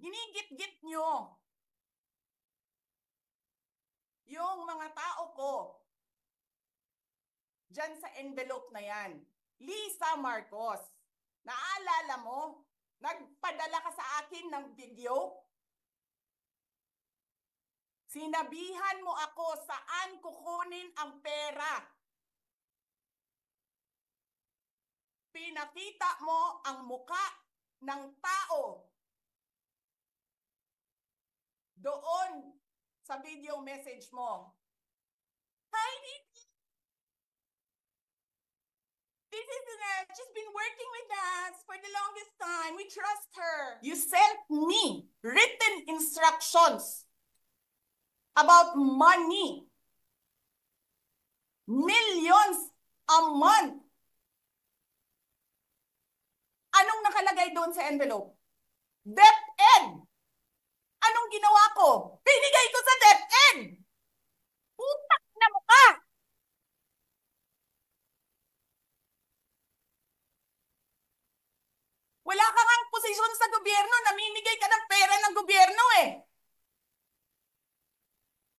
ginigit-git nyo yung mga tao ko dyan sa envelope na yan. Lisa Marcos, naalala mo? Nagpadala ka sa akin ng video? Sinabihan mo ako saan kukunin ang pera. Pinakita mo ang muka ng tao doon sa video message mo. Hi, Nikki. This is she's been working with us for the longest time. We trust her. You sent me written instructions about money. Millions a month. Anong nakalagay doon sa envelope? DepEd. Anong ginawa ko? Binigay ko sa DepEd. Putak na mukha. Wala ka ngang posisyon sa gobyerno, namimigay